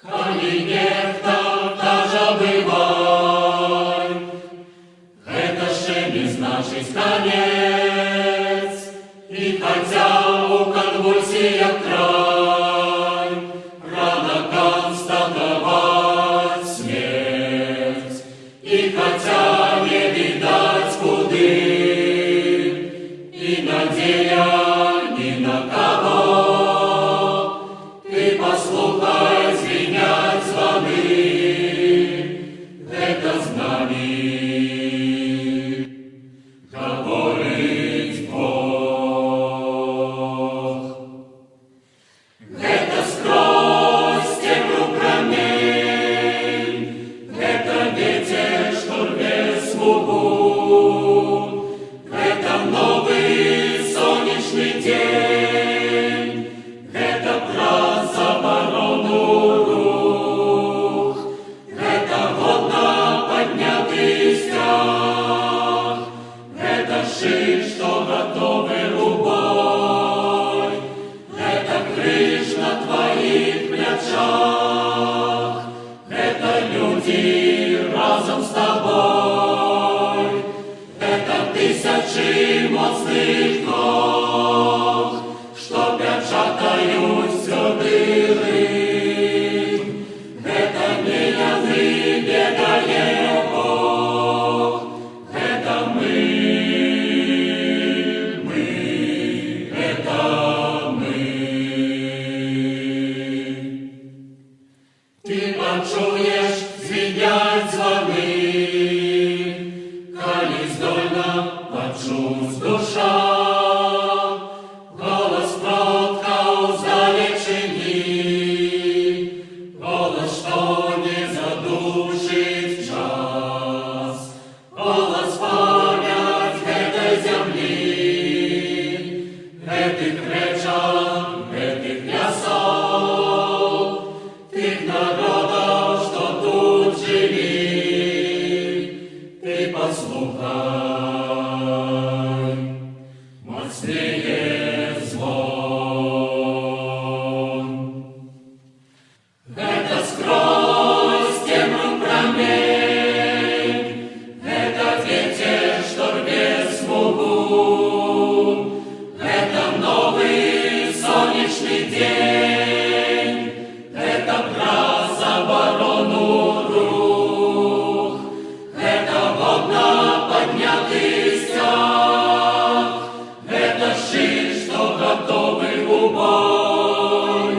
Niech powtarza bywaj, это ще не значить конец, и хотя у конвульсиях край, рано констатовать смерть, и хотя не видать куды, и надея ни на кого, ты послухай звенять звоны, это знамя говорить Бог. Это сквозь темную промень, это ветер, что рвет смугу, это новый солнечный день, это про заборону рук, это годно поднятый стяг, это ши, что готовы у бой, это крыш на твоих плечах, это люди разом с тобой, это тысячи моцных ног, что печатают твердый ритм, это не язык бегает Бог, это мы, это мы. Ты почуешь звенять звоны, коли здольно почусь душа, голос продка уздалечени, голос, что не задушит в час, голос память этой земли, этих речах, этих лясов, тих народов, что тут жили, ты послухай, мощнее звон. Это сквозь темную промень, это ветер, что рвет смугу, это новый солнечный день, это про заборону рук, это водно поднятый стяг, это ши, что готовы у бой,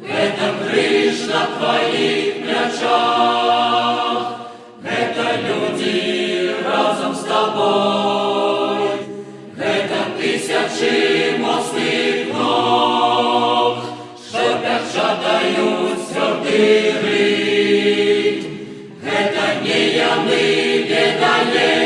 это крыш на твоих плечах, это люди разом с тобой, это тысячи моцных ног, что печатают твердый ритм, это не яны бедает